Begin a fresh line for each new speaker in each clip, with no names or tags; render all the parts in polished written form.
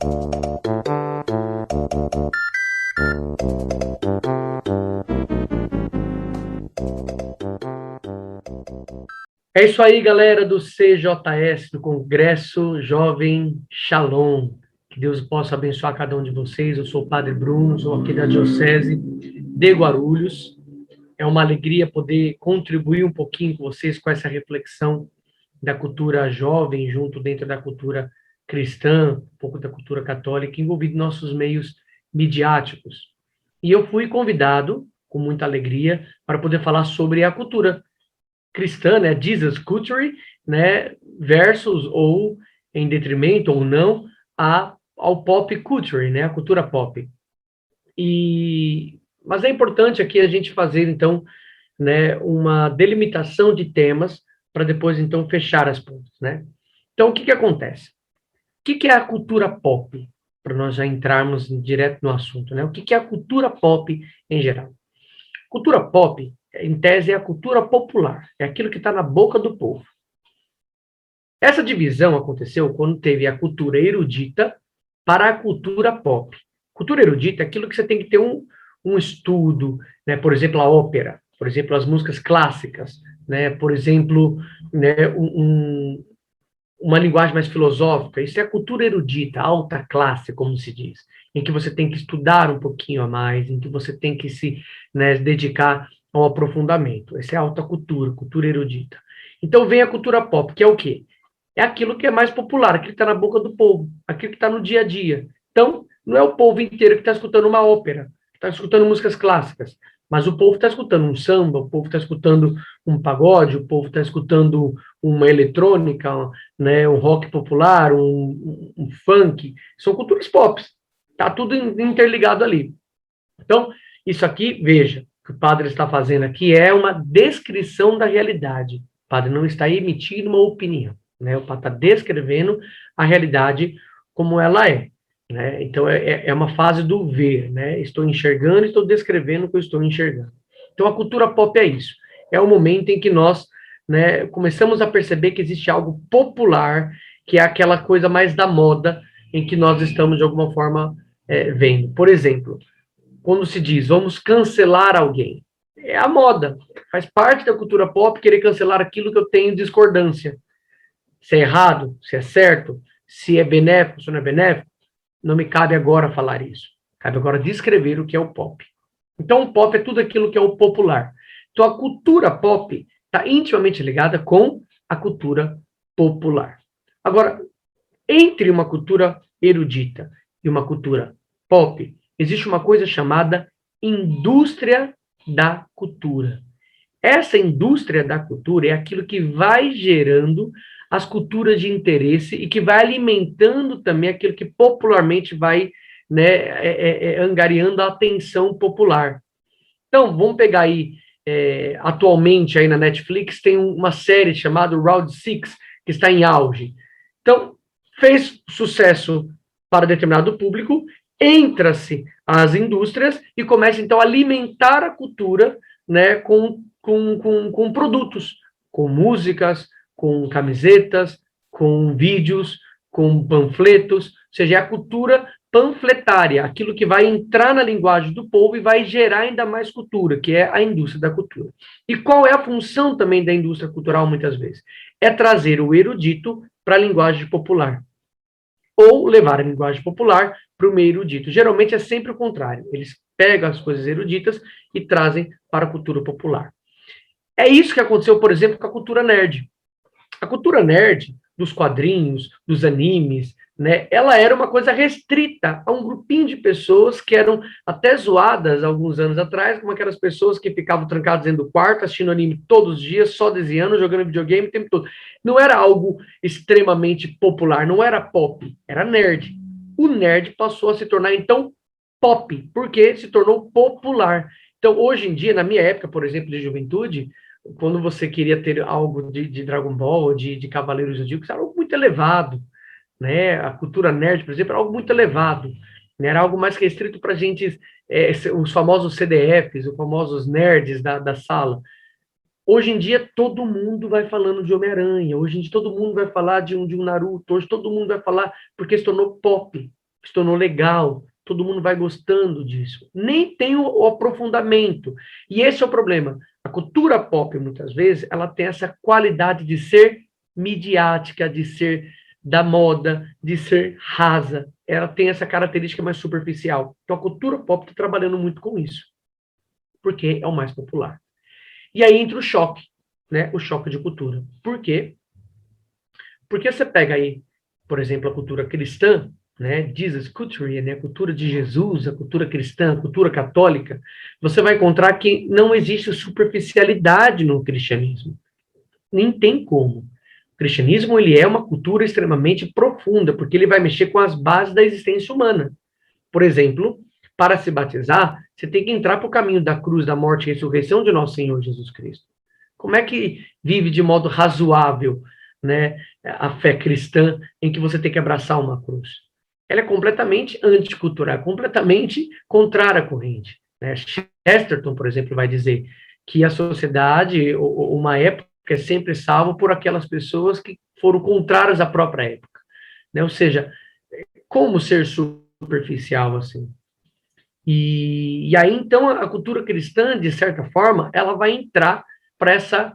É isso aí, galera do CJS, do Congresso Jovem Shalom. Que Deus possa abençoar cada um de vocês. Eu sou o Padre Bruno, sou aqui da Diocese de Guarulhos. É uma alegria poder contribuir um pouquinho com vocês com essa reflexão da cultura jovem, junto dentro da cultura cristã, um pouco da cultura católica, envolvido em nossos meios midiáticos. E eu fui convidado, com muita alegria, para poder falar sobre a cultura cristã, né, Jesus Culture, né, versus ou em detrimento ou não ao pop culture, né, a cultura pop. Mas é importante aqui a gente fazer então, né, uma delimitação de temas para depois então fechar as pontas, né? Então o que que acontece? O que que é a cultura pop? Para nós já entrarmos direto no assunto, né? O que que é a cultura pop em geral? Cultura pop, em tese, é a cultura popular, é aquilo que está na boca do povo. Essa divisão aconteceu quando teve a cultura erudita para a cultura pop. Cultura erudita é aquilo que você tem que ter um estudo, né? Por exemplo, a ópera, por exemplo, as músicas clássicas, né? Por exemplo, né, uma linguagem mais filosófica. Isso é a cultura erudita, alta classe, como se diz, em que você tem que estudar um pouquinho a mais, em que você tem que se, né, dedicar ao aprofundamento. Essa é a alta cultura, cultura erudita. Então vem a cultura pop, que é o quê? É aquilo que é mais popular, aquilo que está na boca do povo, aquilo que está no dia a dia. Então, não é o povo inteiro que está escutando uma ópera, que está escutando músicas clássicas, mas o povo está escutando um samba, o povo está escutando um pagode, o povo está escutando uma eletrônica, né, um rock popular, um funk, são culturas pop. Está tudo interligado ali. Então, isso aqui, veja, o que o padre está fazendo aqui é uma descrição da realidade. O padre não está emitindo uma opinião, né? O padre está descrevendo a realidade como ela é. Né? Então, é uma fase do ver, né? Estou enxergando, estou descrevendo o que eu estou enxergando. Então, a cultura pop é isso. É o momento em que nós, né, começamos a perceber que existe algo popular, que é aquela coisa mais da moda, em que nós estamos, de alguma forma, vendo. Por exemplo, quando se diz vamos cancelar alguém, é a moda. Faz parte da cultura pop querer cancelar aquilo que eu tenho discordância. Se é errado, se é certo, se é benéfico, se não é benéfico, não me cabe agora falar isso. Cabe agora descrever o que é o pop. Então, o pop é tudo aquilo que é o popular. Então, a cultura pop está intimamente ligada com a cultura popular. Agora, entre uma cultura erudita e uma cultura pop, existe uma coisa chamada indústria da cultura. Essa indústria da cultura é aquilo que vai gerando as culturas de interesse e que vai alimentando também aquilo que popularmente vai, né, angariando a atenção popular. Então, vamos pegar aí, atualmente aí na Netflix tem uma série chamada Round Six que está em auge. Então, fez sucesso para determinado público, entra-se às indústrias e começa então a alimentar a cultura, né, com produtos, com músicas, com camisetas, com vídeos, com panfletos, ou seja, é a cultura panfletária, aquilo que vai entrar na linguagem do povo e vai gerar ainda mais cultura, que é a indústria da cultura. E qual é a função também da indústria cultural, muitas vezes? É trazer o erudito para a linguagem popular, ou levar a linguagem popular para o meio erudito. Geralmente é sempre o contrário, eles pegam as coisas eruditas e trazem para a cultura popular. É isso que aconteceu, por exemplo, com a cultura nerd. A cultura nerd, dos quadrinhos, dos animes, né, ela era uma coisa restrita a um grupinho de pessoas que eram até zoadas alguns anos atrás, como aquelas pessoas que ficavam trancadas dentro do quarto, assistindo anime todos os dias, só desenhando, jogando videogame o tempo todo. Não era algo extremamente popular, não era pop, era nerd. O nerd passou a se tornar, então, pop, porque se tornou popular. Então, hoje em dia, na minha época, por exemplo, de juventude, quando você queria ter algo de Dragon Ball, de Cavaleiros do Zodíaco, era algo muito elevado, né? A cultura nerd, por exemplo, era algo muito elevado, né? Era algo mais restrito para gente, os famosos CDFs, os famosos nerds da sala. Hoje em dia, todo mundo vai falando de Homem-Aranha, hoje em dia todo mundo vai falar de um Naruto, hoje todo mundo vai falar porque se tornou pop. se tornou legal, todo mundo vai gostando disso. Nem tem o aprofundamento. E esse é o problema. A cultura pop, muitas vezes, ela tem essa qualidade de ser midiática, de ser da moda, de ser rasa. Ela tem essa característica mais superficial. Então, a cultura pop está trabalhando muito com isso, porque é o mais popular. E aí entra o choque, né? O choque de cultura. Por quê? Porque você pega aí, por exemplo, a cultura cristã, né? Jesus culture, né? A cultura de Jesus, a cultura cristã, a cultura católica, você vai encontrar que não existe superficialidade no cristianismo. Nem tem como. O cristianismo, ele é uma cultura extremamente profunda, porque ele vai mexer com as bases da existência humana. Por exemplo, para se batizar, você tem que entrar para o caminho da cruz, da morte e ressurreição de nosso Senhor Jesus Cristo. Como é que vive de modo razoável, né, a fé cristã em que você tem que abraçar uma cruz? Ela é completamente anticultural, completamente contrária à corrente, né? Chesterton, por exemplo, vai dizer que a sociedade, uma época, é sempre salvo por aquelas pessoas que foram contrárias à própria época, né? Ou seja, como ser superficial assim? E aí, então, a cultura cristã, de certa forma, ela vai entrar para essa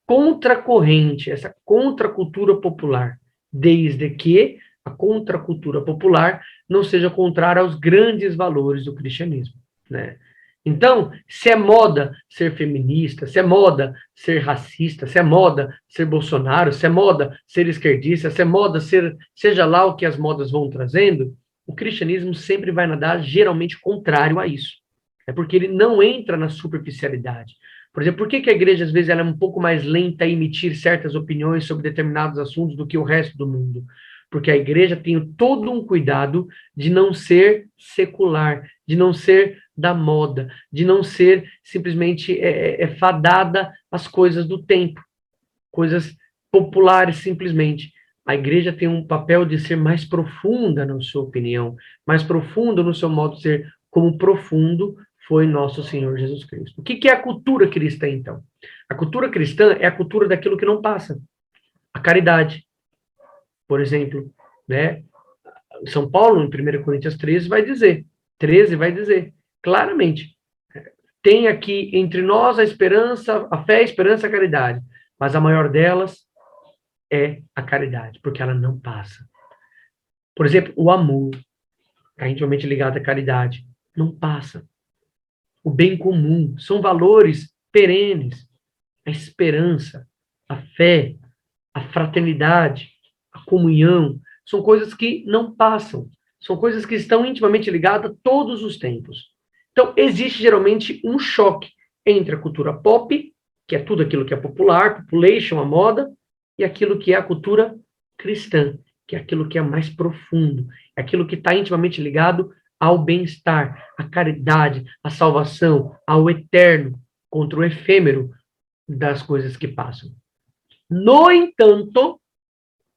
contracorrente, essa contracultura popular, desde que a contracultura popular não seja contrária aos grandes valores do cristianismo, né? Então, se é moda ser feminista, se é moda ser racista, se é moda ser Bolsonaro, se é moda ser esquerdista, se é moda ser, seja lá o que as modas vão trazendo, o cristianismo sempre vai nadar geralmente contrário a isso. É porque ele não entra na superficialidade. Por exemplo, por que a igreja, às vezes, ela é um pouco mais lenta a emitir certas opiniões sobre determinados assuntos do que o resto do mundo? Porque a igreja tem todo um cuidado de não ser secular, de não ser da moda, de não ser simplesmente fadada às coisas do tempo, coisas populares simplesmente. A igreja tem um papel de ser mais profunda na sua opinião, mais profunda no seu modo de ser, como profundo foi nosso Senhor Jesus Cristo. O que é a cultura cristã, então? A cultura cristã é a cultura daquilo que não passa. A caridade, por exemplo, né? São Paulo, em 1 Coríntios 13 vai dizer claramente, tem aqui entre nós a esperança, a fé, a esperança, a caridade, mas a maior delas é a caridade, porque ela não passa. Por exemplo, o amor, está intimamente ligado à caridade, não passa. O bem comum, são valores perenes. A esperança, a fé, a fraternidade, a comunhão, são coisas que não passam. São coisas que estão intimamente ligadas a todos os tempos. Então, existe geralmente um choque entre a cultura pop, que é tudo aquilo que é popular, population, a moda, e aquilo que é a cultura cristã, que é aquilo que é mais profundo, é aquilo que está intimamente ligado ao bem-estar, à caridade, à salvação, ao eterno, contra o efêmero das coisas que passam. No entanto,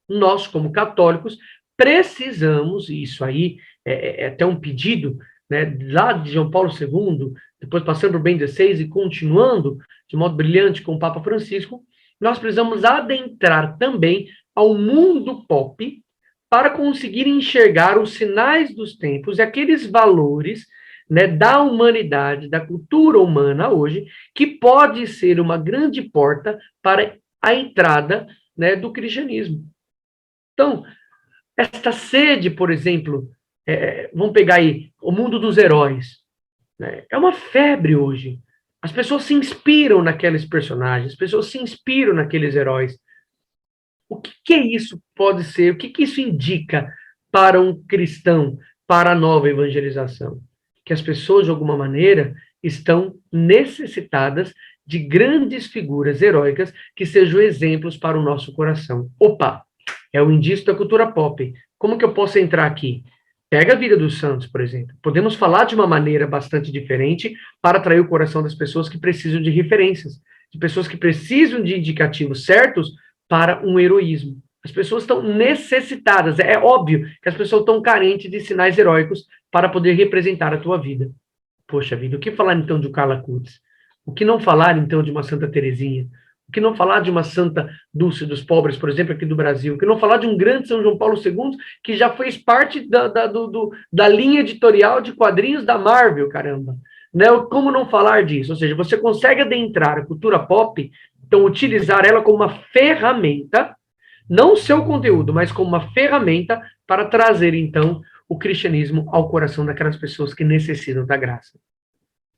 nós, como católicos, precisamos, e isso aí é até um pedido, né, lá de João Paulo II, depois passando por Bento XVI e continuando de modo brilhante com o Papa Francisco, nós precisamos adentrar também ao mundo pop para conseguir enxergar os sinais dos tempos e aqueles valores, né, da humanidade, da cultura humana hoje, que pode ser uma grande porta para a entrada, né, do cristianismo. Então, esta sede, por exemplo, vamos pegar aí o mundo dos heróis, né? É uma febre hoje. As pessoas se inspiram naqueles personagens, as pessoas se inspiram naqueles heróis. O que isso pode ser? O que isso indica para um cristão, para a nova evangelização? Que as pessoas, de alguma maneira, estão necessitadas de grandes figuras heróicas que sejam exemplos para o nosso coração. Opa, é o indício da cultura pop. Como que eu posso entrar aqui? Pega a vida dos santos, por exemplo. Podemos falar de uma maneira bastante diferente para atrair o coração das pessoas que precisam de referências, de pessoas que precisam de indicativos certos para um heroísmo. As pessoas estão necessitadas. É óbvio que as pessoas estão carentes de sinais heróicos para poder representar a tua vida. Poxa vida, o que falar então de Carla Cutts? O que não falar então de uma Santa Teresinha? que não falar de uma Santa Dulce dos Pobres, por exemplo, aqui do Brasil? Que não falar de um grande São João Paulo II, que já fez parte da linha editorial de quadrinhos da Marvel, caramba. Né? Como não falar disso? Ou seja, você consegue adentrar a cultura pop, então utilizar ela como uma ferramenta, não o seu conteúdo, mas como uma ferramenta para trazer, então, o cristianismo ao coração daquelas pessoas que necessitam da graça,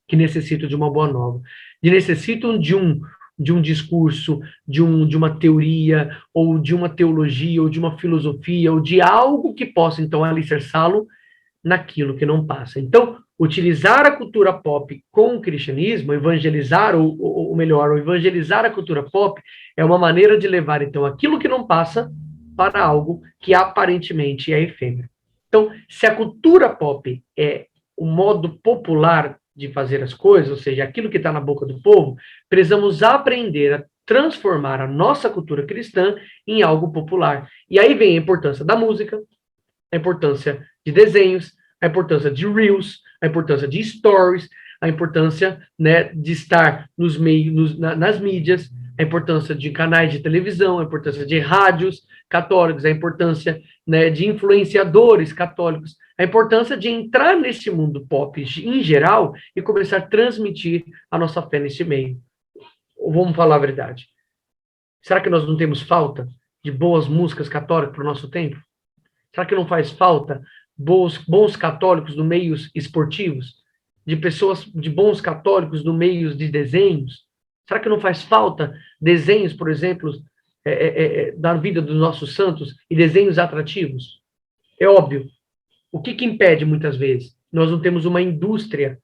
que necessitam de uma boa nova, que necessitam de um discurso, de uma teoria, ou de uma teologia, ou de uma filosofia, ou de algo que possa, então, alicerçá-lo naquilo que não passa. Então, utilizar a cultura pop com o cristianismo, evangelizar, ou melhor, ou evangelizar a cultura pop, é uma maneira de levar, então, aquilo que não passa para algo que aparentemente é efêmero. Então, se a cultura pop é o modo popular de fazer as coisas, ou seja, aquilo que está na boca do povo, precisamos aprender a transformar a nossa cultura cristã em algo popular. E aí vem a importância da música, a importância de desenhos, a importância de reels, a importância de stories, a importância, né, de estar nos meios, nas mídias, a importância de canais de televisão, a importância de rádios católicos, a importância, né, de influenciadores católicos, a importância de entrar nesse mundo pop em geral e começar a transmitir a nossa fé nesse meio. Vamos falar a verdade. Será que nós não temos falta de boas músicas católicas para o nosso tempo? Será que não faz falta bons católicos no meios esportivos? De pessoas, de bons católicos no meios de desenhos? Será que não faz falta desenhos, por exemplo, da vida dos nossos santos e desenhos atrativos? É óbvio. O que impede, muitas vezes? Nós não temos uma indústria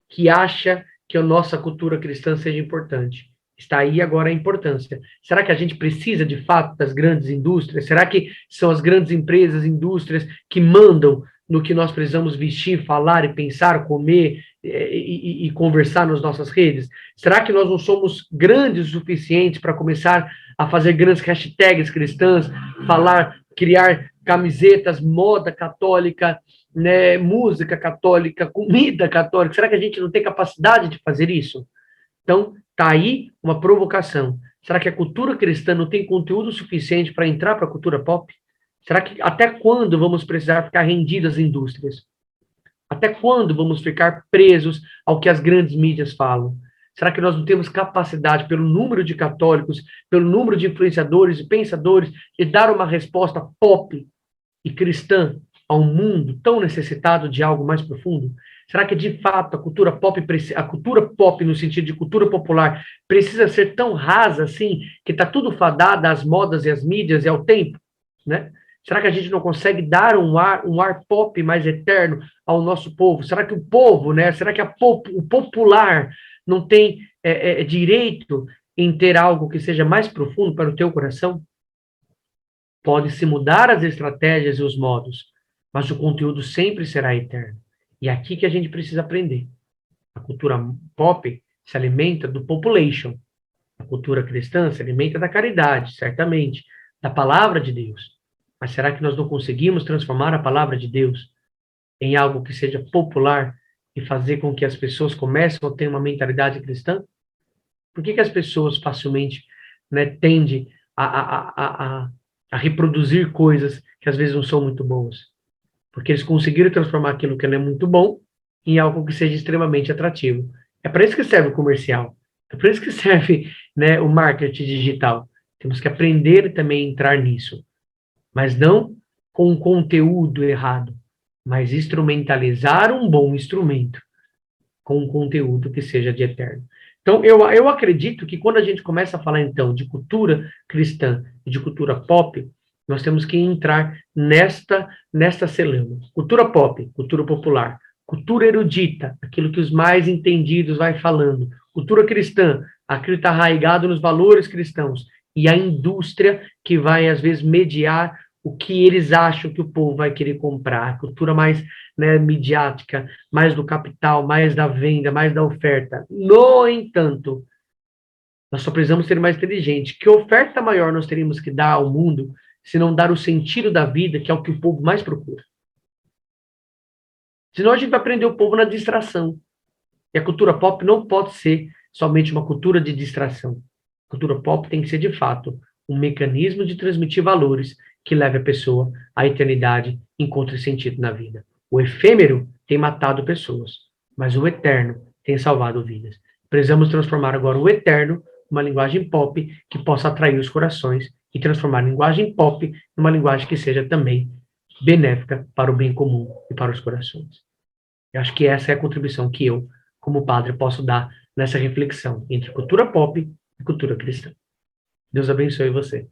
que acha que a nossa cultura cristã seja importante. Está aí agora a importância. Será que a gente precisa, de fato, das grandes indústrias? Será que são as grandes empresas, indústrias, que mandam no que nós precisamos vestir, falar e pensar, comer e conversar nas nossas redes? Será que nós não somos grandes o suficiente para começar a fazer grandes hashtags cristãs, falar, criar camisetas, moda católica, né, música católica, comida católica? Será que a gente não tem capacidade de fazer isso? Então, está aí uma provocação. Será que a cultura cristã não tem conteúdo suficiente para entrar para a cultura pop? Será que até quando vamos precisar ficar rendidos às indústrias? Até quando vamos ficar presos ao que as grandes mídias falam? Será que nós não temos capacidade, pelo número de católicos, pelo número de influenciadores e pensadores, de dar uma resposta pop e cristã ao mundo tão necessitado de algo mais profundo? Será que, de fato, a cultura pop, no sentido de cultura popular, precisa ser tão rasa assim, que está tudo fadado às modas e às mídias e ao tempo? Né? Será que a gente não consegue dar um ar pop mais eterno ao nosso povo? Será que o povo, né? Será que o popular não tem direito em ter algo que seja mais profundo para o teu coração? Pode-se mudar as estratégias e os modos, mas o conteúdo sempre será eterno. E é aqui que a gente precisa aprender. A cultura pop se alimenta do population. A cultura cristã se alimenta da caridade, certamente, da palavra de Deus. Mas será que nós não conseguimos transformar a palavra de Deus em algo que seja popular e fazer com que as pessoas comecem a ter uma mentalidade cristã? Por que as pessoas facilmente, né, tendem a reproduzir coisas que às vezes não são muito boas? Porque eles conseguiram transformar aquilo que não é muito bom em algo que seja extremamente atrativo. É para isso que serve o comercial. É para isso que serve, né, o marketing digital. Temos que aprender também a entrar nisso. Mas não com um conteúdo errado, mas instrumentalizar um bom instrumento com um conteúdo que seja de eterno. Então, eu acredito que quando a gente começa a falar, então, de cultura cristã e de cultura pop, nós temos que entrar nesta celeuma. Cultura pop, cultura popular. Cultura erudita, aquilo que os mais entendidos vai falando. Cultura cristã, aquilo que está arraigado nos valores cristãos. E a indústria que vai, às vezes, mediar o que eles acham que o povo vai querer comprar. A cultura mais, né, midiática, mais do capital, mais da venda, mais da oferta. No entanto, nós só precisamos ser mais inteligentes. Que oferta maior nós teríamos que dar ao mundo se não dar o sentido da vida, que é o que o povo mais procura? Senão a gente vai prender o povo na distração. E a cultura pop não pode ser somente uma cultura de distração. Cultura pop tem que ser, de fato, um mecanismo de transmitir valores que leve a pessoa à eternidade, encontre sentido na vida. O efêmero tem matado pessoas, mas o eterno tem salvado vidas. Precisamos transformar agora o eterno numa linguagem pop que possa atrair os corações e transformar a linguagem pop numa linguagem que seja também benéfica para o bem comum e para os corações. Eu acho que essa é a contribuição que eu, como padre, posso dar nessa reflexão entre cultura pop e cultura cristã. Deus abençoe você.